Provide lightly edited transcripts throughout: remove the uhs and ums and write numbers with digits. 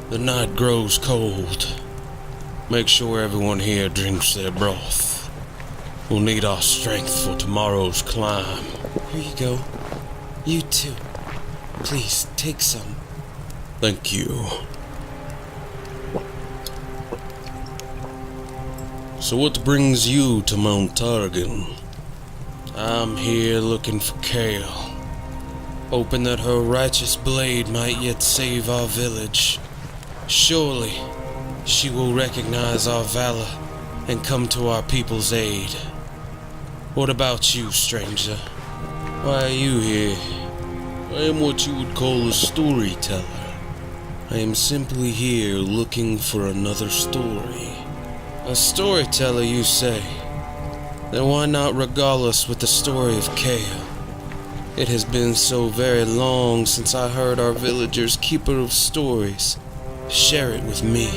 The night grows cold. Make sure everyone here drinks their broth. We'll need our strength for tomorrow's climb. Here you go. You too. Please, take some. Thank you. So what brings you to Mount Targan? I'm here looking for Kayle, hoping that her righteous blade might yet save our village. Surely, she will recognize our valor and come to our people's aid. What about you, stranger? Why are you here? I am what you would call a storyteller. I am simply here looking for another story. A storyteller, you say? Then why not regale us with the story of Kayle? It has been so very long since I heard our villager's keeper of stories. Share it with me.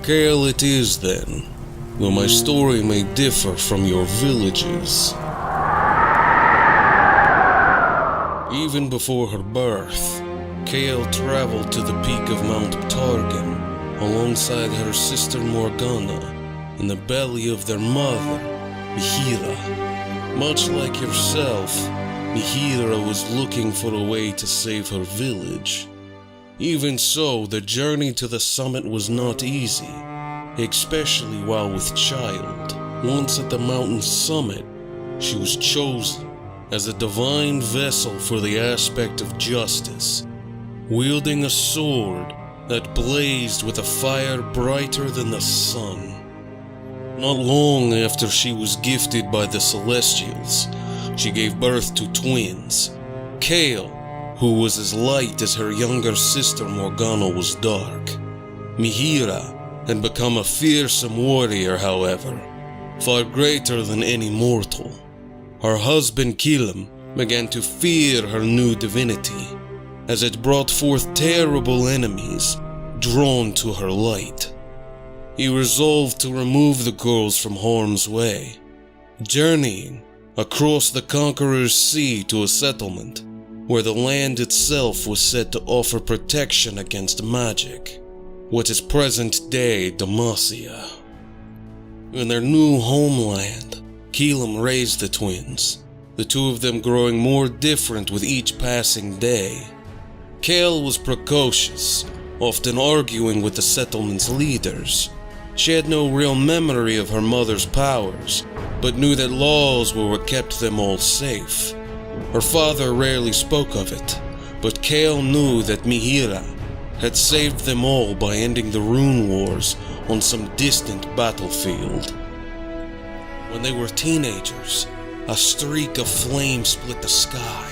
Kayle it is then, though my story may differ from your village's. Even before her birth, Kayle traveled to the peak of Mount Targan alongside her sister Morgana in the belly of their mother, Mihira. Much like yourself, Mihira was looking for a way to save her village. Even so, the journey to the summit was not easy, especially while with child. Once at the mountain's summit, she was chosen as a divine vessel for the aspect of justice, wielding a sword that blazed with a fire brighter than the sun. Not long after she was gifted by the Celestials, she gave birth to twins. Kayle, who was as light as her younger sister Morgana was dark. Mihira had become a fearsome warrior, however, far greater than any mortal. Her husband Kayle began to fear her new divinity, as it brought forth terrible enemies drawn to her light. He resolved to remove the girls from harm's way, journeying across the Conqueror's Sea to a settlement where the land itself was said to offer protection against magic, what is present-day Demacia. In their new homeland, Kayle raised the twins, the two of them growing more different with each passing day. Kayle was precocious, often arguing with the settlement's leaders. She had no real memory of her mother's powers, but knew that laws were what kept them all safe. Her father rarely spoke of it, but Kayle knew that Mihira had saved them all by ending the rune wars on some distant battlefield. When they were teenagers, a streak of flame split the sky,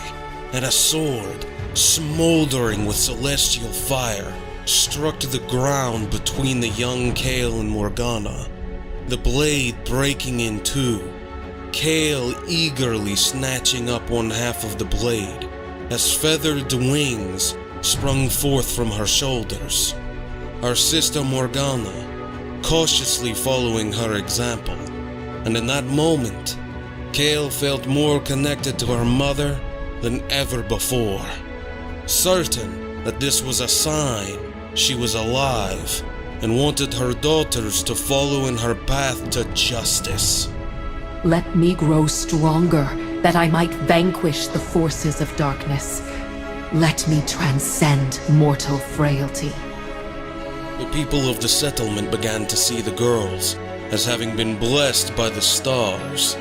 and a sword, smoldering with celestial fire, struck to the ground between the young Kayle and Morgana, the blade breaking in two, Kayle eagerly snatching up one half of the blade as feathered wings sprung forth from her shoulders. Her sister Morgana cautiously following her example, and in that moment, Kayle felt more connected to her mother than ever before, certain that this was a sign she was alive and wanted her daughters to follow in her path to justice. Let me grow stronger, that I might vanquish the forces of darkness. Let me transcend mortal frailty. The people of the settlement began to see the girls as having been blessed by the stars,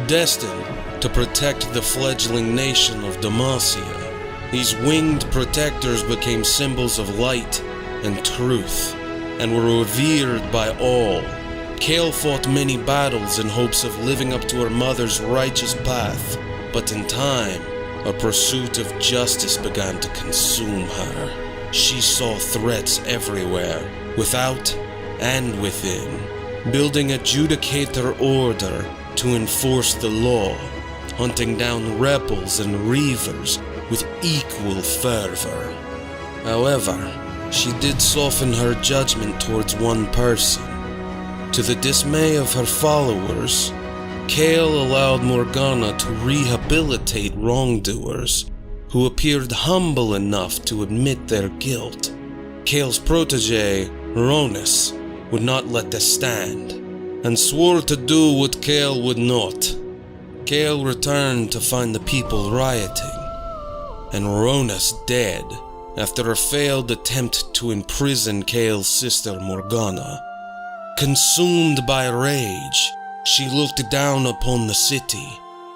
destined to protect the fledgling nation of Demacia. These winged protectors became symbols of light and truth, and were revered by all. Kayle fought many battles in hopes of living up to her mother's righteous path, but in time, a pursuit of justice began to consume her. She saw threats everywhere, without and within, building a judicator order to enforce the law, hunting down rebels and reavers with equal fervor. However, she did soften her judgment towards one person. To the dismay of her followers, Kayle allowed Morgana to rehabilitate wrongdoers who appeared humble enough to admit their guilt. Kayle's protege, Ronus, would not let this stand, and swore to do what Kayle would not. Kayle returned to find the people rioting, and Ronus dead after a failed attempt to imprison Kayle's sister Morgana. Consumed by rage, she looked down upon the city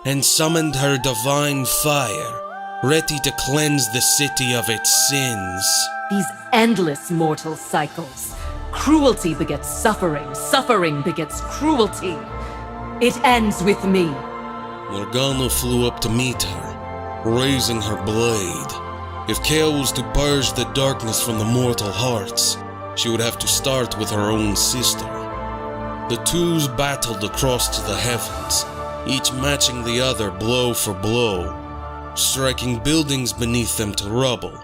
and summoned her divine fire, ready to cleanse the city of its sins. These endless mortal cycles. Cruelty begets suffering, suffering begets cruelty. It ends with me. Morgana flew up to meet her, raising her blade. If Kayle was to purge the darkness from the mortal hearts, she would have to start with her own sister. The twos battled across to the heavens, each matching the other blow for blow, striking buildings beneath them to rubble,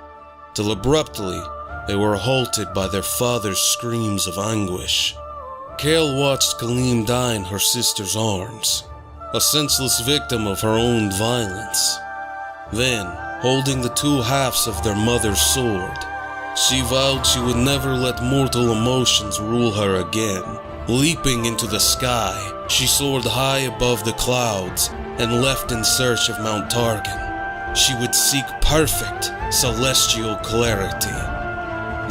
till abruptly they were halted by their father's screams of anguish. Kayle watched Kalim die in her sister's arms, a senseless victim of her own violence. Then, holding the two halves of their mother's sword, she vowed she would never let mortal emotions rule her again. Leaping into the sky, she soared high above the clouds and left in search of Mount Targan. She would seek perfect, celestial clarity.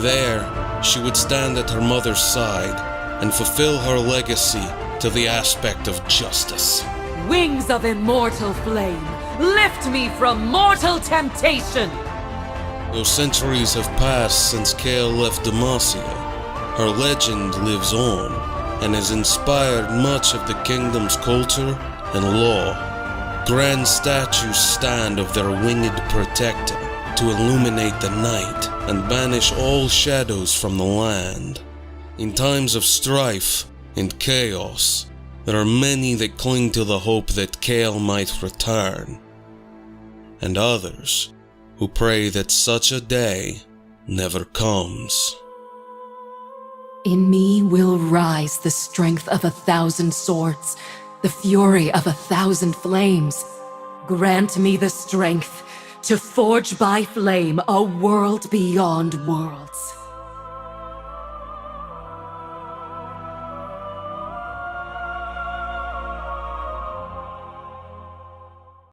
There, she would stand at her mother's side and fulfill her legacy to the aspect of justice. Wings of immortal flame, lift me from mortal temptation! Though centuries have passed since Kayle left Demacia, her legend lives on and has inspired much of the kingdom's culture and law. Grand statues stand of their winged protector to illuminate the night and banish all shadows from the land. In times of strife and chaos, there are many that cling to the hope that Kayle might return, and others who pray that such a day never comes. In me will rise the strength of 1,000 swords, the fury of 1,000 flames. Grant me the strength to forge by flame a world beyond worlds.